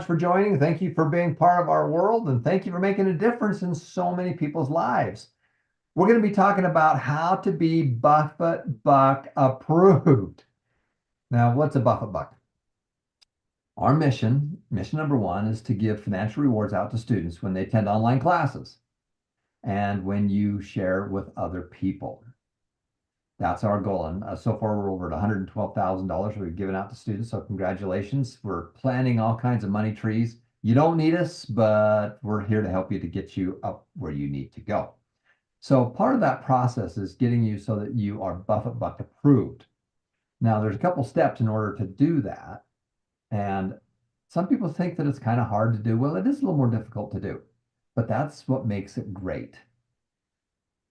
For joining. Thank you for being part of our world, and thank you for making a difference in so many people's lives. We're going to be talking about how to be Buffett Buck approved. Now, what's a Buffett Buck? Our mission number one, is to give financial rewards out to students when they attend online classes and when you share with other people. That's our goal. And so far, we're over at $112,000 we've given out to students. So congratulations. We're planting all kinds of money trees. You don't need us, but we're here to help you to get you up where you need to go. So part of that process is getting you so that you are Buffett Buck approved. Now, there's a couple steps in order to do that. And some people think that it's kind of hard to do. Well, it is a little more difficult to do, but that's what makes it great.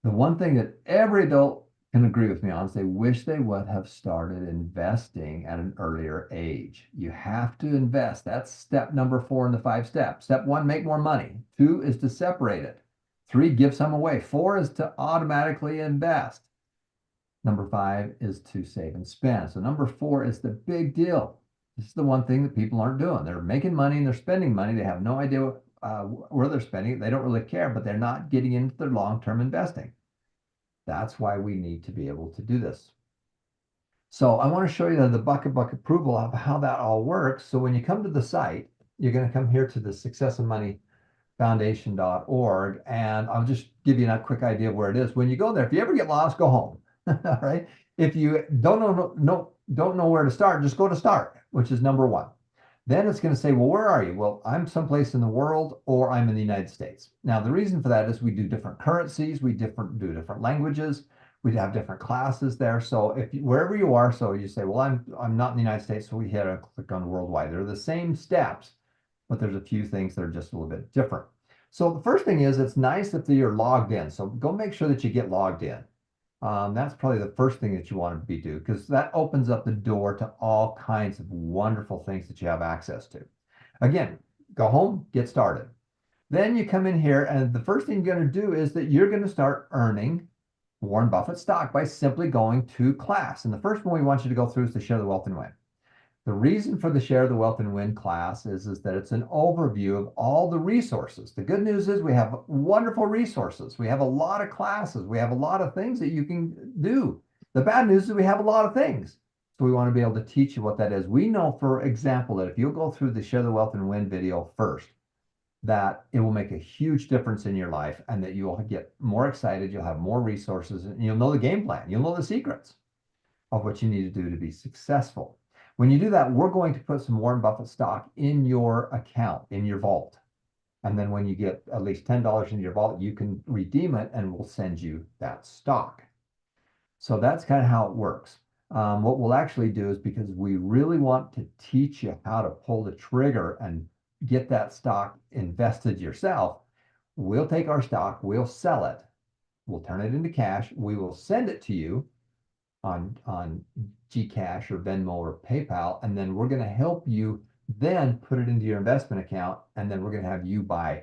The one thing that every adult can agree with me on is they wish they would have started investing at an earlier age. You have to invest. That's step number 4 in the 5 steps. Step 1, make more money. 2 is to separate it. 3, give some away. 4 is to automatically invest. Number 5 is to save and spend. So number 4 is the big deal. This is the one thing that people aren't doing. They're making money and they're spending money. They have no idea where they're spending it. They don't really care, but they're not getting into their long-term investing. That's why we need to be able to do this. So I want to show you the Buffett Buck approval of how that all works. So when you come to the site, you're going to come here to the successandmoneyfoundation.org, and I'll just give you a quick idea of where it is. When you go there, if you ever get lost, go home. All right. If you don't know where to start, just go to start, which is number 1. Then it's going to say, well, where are you? Well, I'm someplace in the world, or I'm in the United States. Now, the reason for that is we do different currencies, we do different languages, we have different classes there. So if wherever you are, so you say, well, I'm not in the United States, so we hit a click on worldwide. They're the same steps, but there's a few things that are just a little bit different. So the first thing is, it's nice if you're logged in. So go make sure that you get logged in. That's probably the first thing that you want to do, because that opens up the door to all kinds of wonderful things that you have access to. Again, go home, get started. Then you come in here, and the first thing you're going to do is that you're going to start earning Warren Buffett stock by simply going to class. And the first one we want you to go through is to Share the Wealth and Win. The reason for the Share the Wealth and Win class is that it's an overview of all the resources. The good news is we have wonderful resources. We have a lot of classes. We have a lot of things that you can do. The bad news is we have a lot of things. So we want to be able to teach you what that is. We know, for example, that if you'll go through the Share the Wealth and Win video first, that it will make a huge difference in your life, and that you will get more excited. You'll have more resources, and you'll know the game plan. You'll know the secrets of what you need to do to be successful. When you do that, we're going to put some Warren Buffett stock in your account, in your vault. And then when you get at least $10 in your vault, you can redeem it, and we'll send you that stock. So that's kind of how it works. What we'll actually do is, because we really want to teach you how to pull the trigger and get that stock invested yourself, we'll take our stock, we'll sell it, we'll turn it into cash, we will send it to you on Gcash or Venmo or PayPal, and then we're going to help you then put it into your investment account, and then we're going to have you buy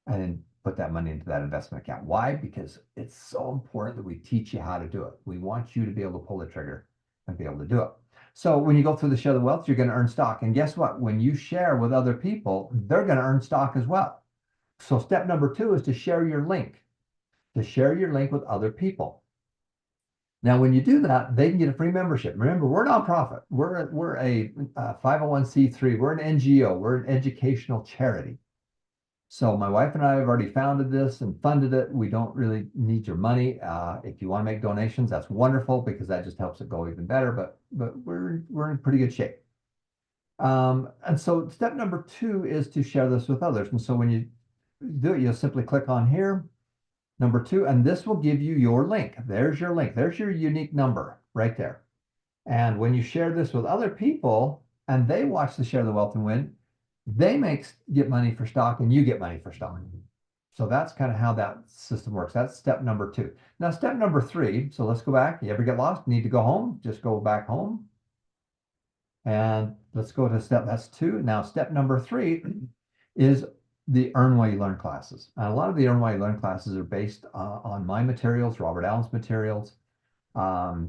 and then put that money into that investment account. Why? Because it's so important that we teach you how to do it. We want you to be able to pull the trigger and be able to do it. So when you go through the Share the Wealth, you're going to earn stock. And guess what? When you share with other people, they're going to earn stock as well. So step number 2 is to share your link, with other people. Now, when you do that, they can get a free membership. Remember, we're a nonprofit. We're a 501c3. We're an NGO. We're an educational charity. So my wife and I have already founded this and funded it. We don't really need your money. If you want to make donations, that's wonderful, because that just helps it go even better. But we're in pretty good shape. And so step number 2 is to share this with others. And so when you do it, you'll simply click on here. Number 2, and this will give you your link. There's your link. There's your unique number right there. And when you share this with other people and they watch the Share the Wealth and Win, they get money for stock, and you get money for stock. So that's kind of how that system works. That's step number 2. Now, step number 3, so let's go back. You ever get lost? Need to go home? Just go back home. And let's go to that's 2. Now, step number 3 is the Earn While You Learn classes. And a lot of the Earn While You Learn classes are based on my materials, Robert Allen's materials,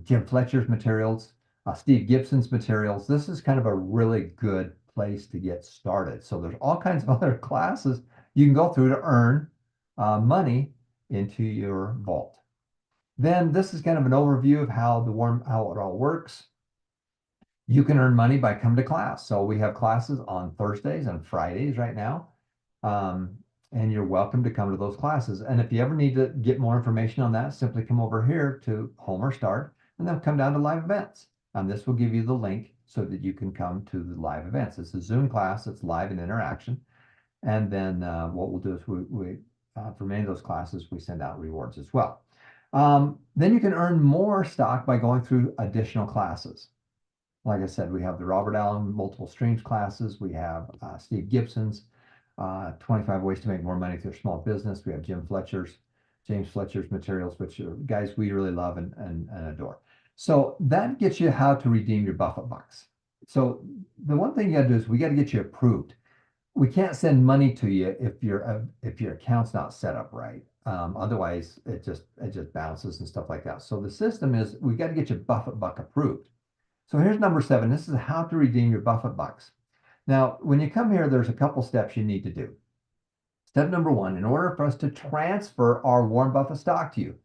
Jim Fletcher's materials, Steve Gibson's materials. This is kind of a really good place to get started. So there's all kinds of other classes you can go through to earn money into your vault. Then this is kind of an overview of how how it all works. You can earn money by coming to class. So we have classes on Thursdays and Fridays right now. Um, and you're welcome to come to those classes. And if you ever need to get more information on that, simply come over here to Home or Start and then come down to live events. And this will give you the link so that you can come to the live events. It's a Zoom class, it's live and interaction. And then what we'll do is for many of those classes, we send out rewards as well. Then you can earn more stock by going through additional classes. Like I said, we have the Robert Allen multiple streams classes. We have Steve Gibson's 25 ways to make more money through a small business. We have James Fletcher's materials, which are guys we really love and adore. So that gets you how to redeem your Buffett bucks. So the one thing you got to do is we got to get you approved. We can't send money to you if your account's not set up right. Otherwise, it just bounces and stuff like that. So the system is we got to get your Buffett buck approved. So here's number 7. This is how to redeem your Buffett bucks. Now, when you come here, there's a couple steps you need to do. Step number 1, in order for us to transfer our Warren Buffett stock to you,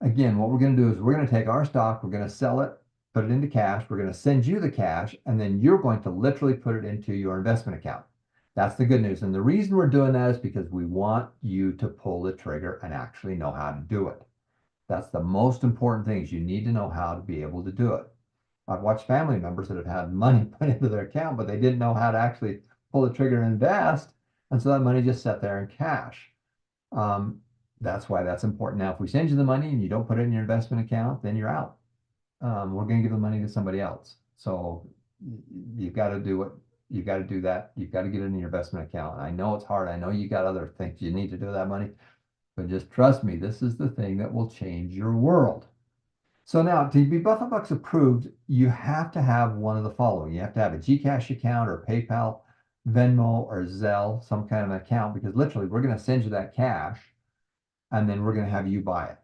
again, what we're going to do is we're going to take our stock, we're going to sell it, put it into cash, we're going to send you the cash, and then you're going to literally put it into your investment account. That's the good news. And the reason we're doing that is because we want you to pull the trigger and actually know how to do it. That's the most important thing, is you need to know how to be able to do it. I've watched family members that have had money put into their account, but they didn't know how to actually pull the trigger and invest. And so that money just sat there in cash. That's why that's important. Now, if we send you the money and you don't put it in your investment account, then you're out. We're going to give the money to somebody else. So you've got to do it. You've got to do that. You've got to get it in your investment account. I know it's hard. I know you got other things you need to do with that money, but just trust me, this is the thing that will change your world. So now, to be Buffett Bucks approved, you have to have one of the following. You have to have a Gcash account or PayPal, Venmo, or Zelle, some kind of account, because literally we're going to send you that cash and then we're going to have you buy it.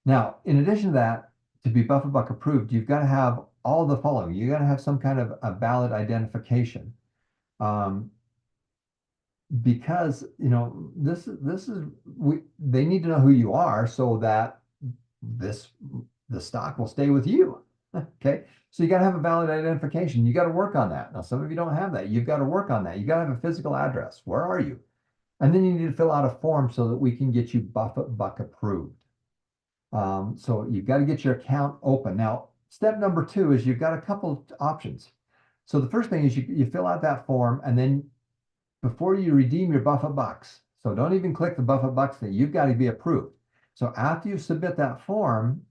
Now, in addition to that, to be Buffett Buck approved, you've got to have all the following. You got to have some kind of a valid identification. Because, you know, they need to know who you are so that the stock will stay with you. Okay. So you got to have a valid identification. You got to work on that. Now, some of you don't have that. You've got to work on that. You got to have a physical address. Where are you? And then you need to fill out a form so that we can get you Buffett Buck approved. So you've got to get your account open. Now, step number 2 is you've got a couple of options. So the first thing is you fill out that form, and then before you redeem your Buffett Bucks, so don't even click the Buffett Bucks thing, you've got to be approved. So after you submit that form,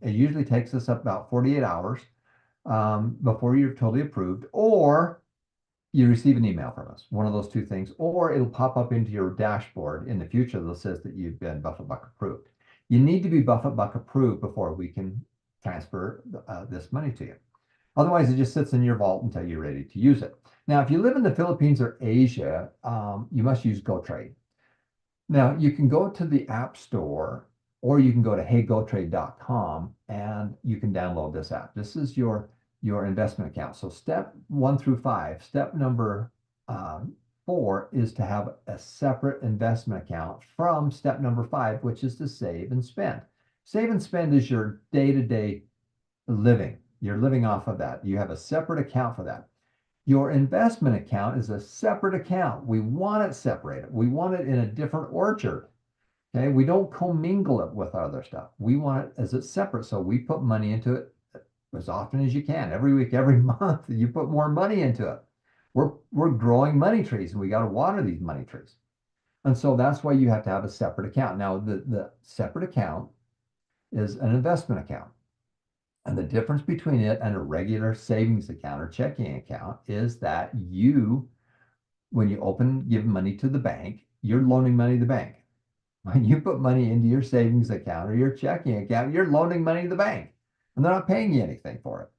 it usually takes us about 48 hours before you're totally approved, or you receive an email from us, one of those two things, or it'll pop up into your dashboard in the future that says that you've been Buffett Buck approved. You need to be Buffett Buck approved before we can transfer this money to you. Otherwise, it just sits in your vault until you're ready to use it. Now, if you live in the Philippines or Asia, you must use GoTrade. Now, you can go to the App Store, or you can go to heygotrade.com and you can download this app. This is your investment account. So step 1 through 5, step number 4 is to have a separate investment account from step number 5, which is to save and spend. Save and spend is your day-to-day living. You're living off of that. You have a separate account for that. Your investment account is a separate account. We want it separated. We want it in a different orchard. Okay, we don't commingle it with other stuff. We want it as it's separate. So we put money into it as often as you can. Every week, every month, you put more money into it. We're growing money trees, and we got to water these money trees. And so that's why you have to have a separate account. Now, the separate account is an investment account. And the difference between it and a regular savings account or checking account is that when you give money to the bank, you're loaning money to the bank. When you put money into your savings account or your checking account, you're loaning money to the bank, and they're not paying you anything for it.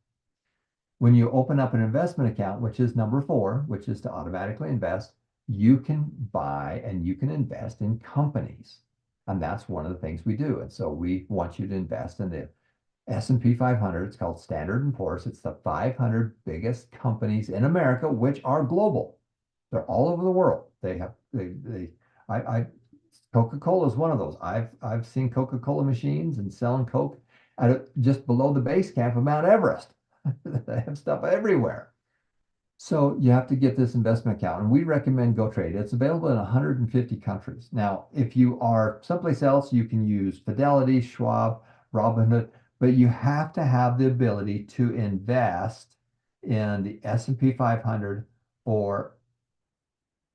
When you open up an investment account, which is number 4, which is to automatically invest, you can buy and you can invest in companies. And that's one of the things we do. And so we want you to invest in the S&P 500. It's called Standard and Poor's. It's the 500 biggest companies in America, which are global. They're all over the world. I Coca-Cola is one of those. I've seen Coca-Cola machines and selling Coke just below the base camp of Mount Everest. They have stuff everywhere. So you have to get this investment account, and we recommend GoTrade. It's available in 150 countries. Now, if you are someplace else, you can use Fidelity, Schwab, Robinhood, but you have to have the ability to invest in the S&P 500 or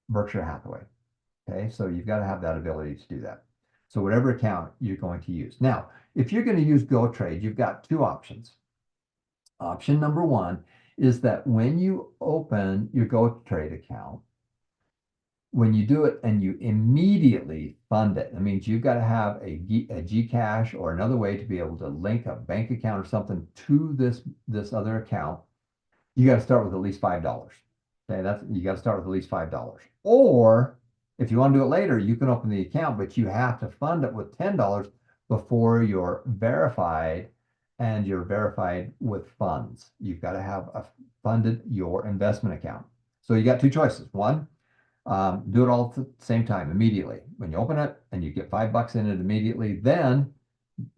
Berkshire Hathaway. Okay, so you've got to have that ability to do that. So whatever account you're going to use. Now, if you're going to use GoTrade, you've got two options. Option number one is that when you open your GoTrade account, when you do it and you immediately fund it, that means you've got to have a Gcash or another way to be able to link a bank account or something to this other account. You got to start with at least $5. Okay, you got to start with at least $5. Or if you want to do it later, you can open the account, but you have to fund it with $10 before you're verified, and you're verified with funds. You've got to have funded your investment account. So you got two choices. One, do it all at the same time, immediately. When you open it and you get $5 in it immediately, then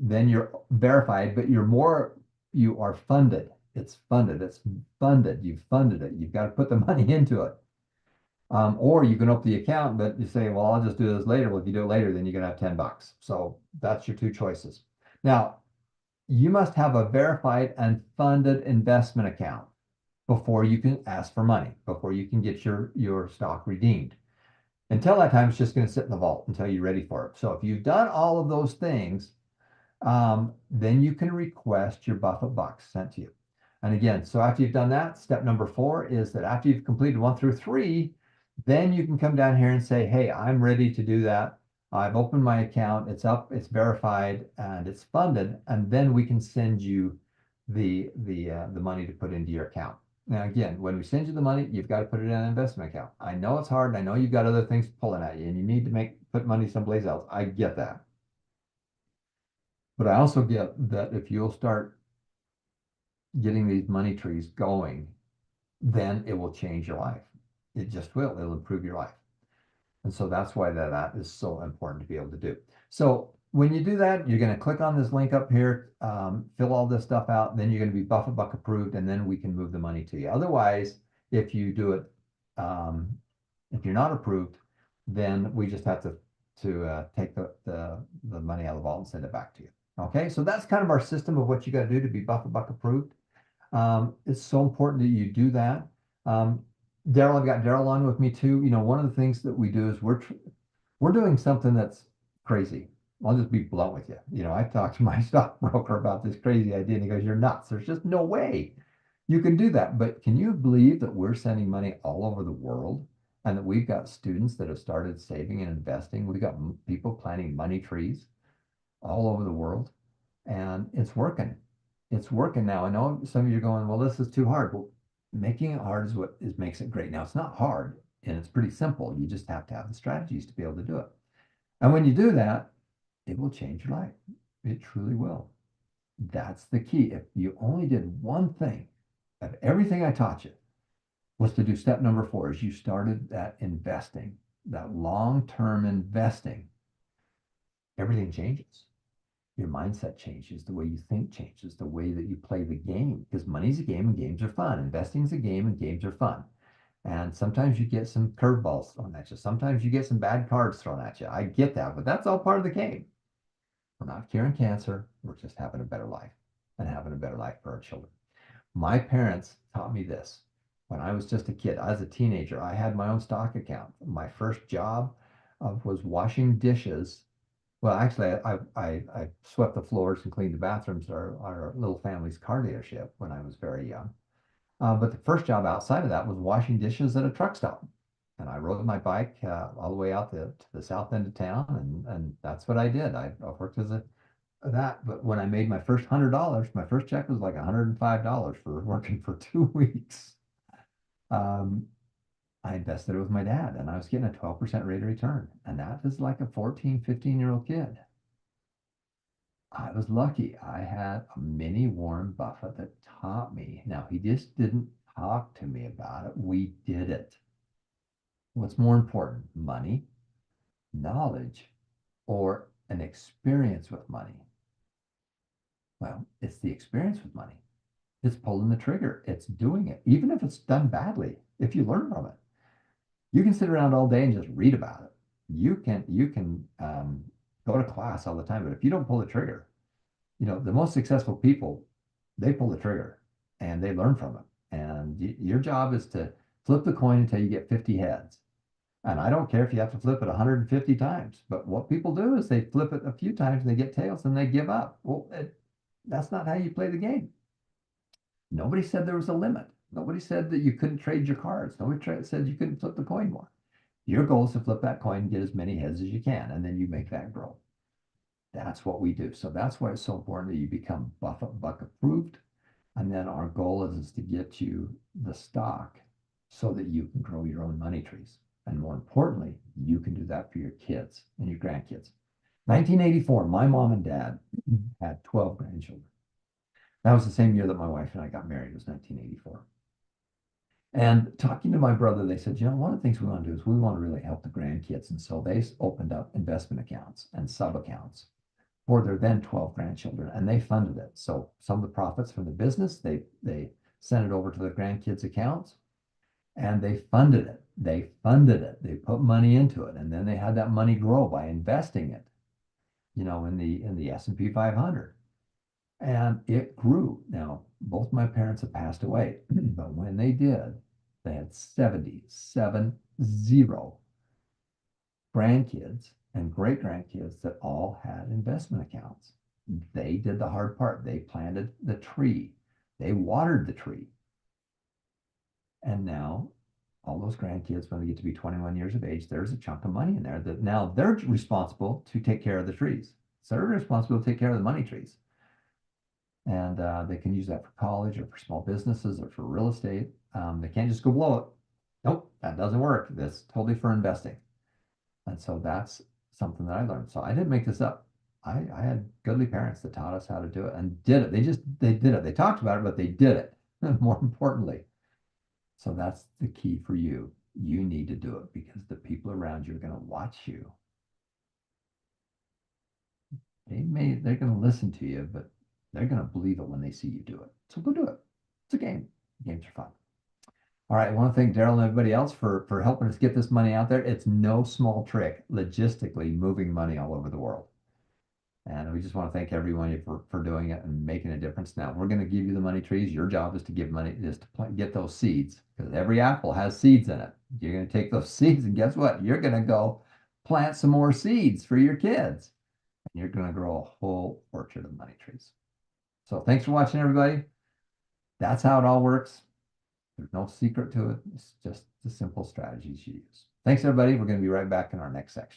you're verified, but you are funded. It's funded. It's funded. You've funded it. You've got to put the money into it. Or you can open the account, but you say, well, I'll just do this later. Well, if you do it later, then you're going to have $10. So that's your two choices. Now, you must have a verified and funded investment account before you can ask for money, before you can get your stock redeemed. Until that time, it's just going to sit in the vault until you're ready for it. So if you've done all of those things, then you can request your Buffett bucks sent to you. And again, so after you've done that, step number 4 is that after you've completed 1 through 3, then you can come down here and say, hey, I'm ready to do that. I've opened my account, it's up, it's verified, and it's funded, and then we can send you the money to put into your account. Now, again, when we send you the money, you've got to put it in an investment account. I know it's hard, and I know you've got other things pulling at you, and you need to put money someplace else. I get that. But I also get that if you'll start getting these money trees going, then it will change your life. It just will. It'll improve your life. And so that's why that is so important to be able to do. So when you do that, you're going to click on this link up here, fill all this stuff out, then you're going to be Buffett Buck approved, and then we can move the money to you. Otherwise, if you do it, if you're not approved, then we just have to take the money out of the vault and send it back to you. Okay, so that's kind of our system of what you got to do to be Buffett Buck approved. It's so important that you do that. Daryl, I've got Daryl on with me too. You know, one of the things that we do is we're doing something that's crazy. I'll just be blunt with you. You know, I talked to my stockbroker about this crazy idea, and he goes, "You're nuts. There's just no way you can do that." But can you believe that we're sending money all over the world, and that we've got students that have started saving and investing? We've got people planting money trees all over the world, and it's working. It's working now. I know some of you are going, "Well, this is too hard." Well, making it hard is what makes it great. Now, it's not hard, and it's pretty simple. You just have to have the strategies to be able to do it. And when you do that, it will change your life. It truly will. That's the key. If you only did one thing of everything I taught you, was to do step number 4, is you started that investing, that long-term investing, everything changes. Your mindset changes, the way you think changes, the way that you play the game, because money's a game and games are fun. Investing's a game and games are fun. And sometimes you get some curveballs thrown at you. Sometimes you get some bad cards thrown at you. I get that, but that's all part of the game. We're not curing cancer. We're just having a better life, and having a better life for our children. My parents taught me this when I was just a kid. As a teenager, I had my own stock account. My first job was washing dishes. Well, actually, I swept the floors and cleaned the bathrooms at our little family's car dealership when I was very young. But the first job outside of that was washing dishes at a truck stop. And I rode my bike all the way out to the south end of town, and that's what I did. I worked as that. But when I made my first $100, my first check was like $105 for working for 2 weeks. I invested it with my dad, and I was getting a 12% rate of return. And that is like a 14, 15-year-old kid. I was lucky. I had a mini Warren Buffett that taught me. Now, he just didn't talk to me about it. We did it. What's more important, money, knowledge, or an experience with money? Well, it's the experience with money. It's pulling the trigger. It's doing it, even if it's done badly. If you learn from it, you can sit around all day and just read about it. You can go to class all the time, but if you don't pull the trigger, the most successful people, they pull the trigger and they learn from it. And your job is to flip the coin until you get 50 heads. And I don't care if you have to flip it 150 times, but what people do is they flip it a few times and they get tails and they give up. Well, that's not how you play the game. Nobody said there was a limit. Nobody said that you couldn't trade your cards. Nobody said you couldn't flip the coin more. Your goal is to flip that coin and get as many heads as you can, and then you make that grow. That's what we do. So that's why it's so important that you become Buffett Buck approved. And then our goal is to get you the stock so that you can grow your own money trees. And more importantly, you can do that for your kids and your grandkids. 1984, my mom and dad had 12 grandchildren. That was the same year that my wife and I got married, it was 1984. And talking to my brother, they said, one of the things we want to do is we want to really help the grandkids. And so they opened up investment accounts and sub accounts for their then 12 grandchildren, and they funded it. So some of the profits from the business, they sent it over to the grandkids' accounts, and they funded it. They funded it. They put money into it, and then they had that money grow by investing it, in the S&P 500. And it grew. Now, both my parents have passed away, but when they did, they had 77 grandkids and great grandkids that all had investment accounts. They did the hard part. They planted the tree, they watered the tree. And now, all those grandkids, when they get to be 21 years of age, there's a chunk of money in there that now they're responsible to take care of the trees. So they're responsible to take care of the money trees. And they can use that for college or for small businesses or for real estate. They can't just go blow it. Nope, that doesn't work. That's totally for investing. And so that's something that I learned. So I didn't make this up. I had goodly parents that taught us how to do it and did it. They did it. They talked about it, but they did it, more importantly. So that's the key for you. You need to do it because the people around you are going to watch you. They're going to listen to you, but they're going to believe it when they see you do it. So go do it. It's a game. Games are fun. All right, I want to thank Daryl and everybody else for helping us get this money out there. It's no small trick, logistically moving money all over the world. And we just want to thank everyone for doing it and making a difference. Now, we're going to give you the money trees. Your job is to give money, is to get those seeds, because every apple has seeds in it. You're going to take those seeds, and guess what? You're going to go plant some more seeds for your kids. And you're going to grow a whole orchard of money trees. So thanks for watching, everybody. That's how it all works. There's no secret to it. It's just the simple strategies you use. Thanks, everybody. We're going to be right back in our next section.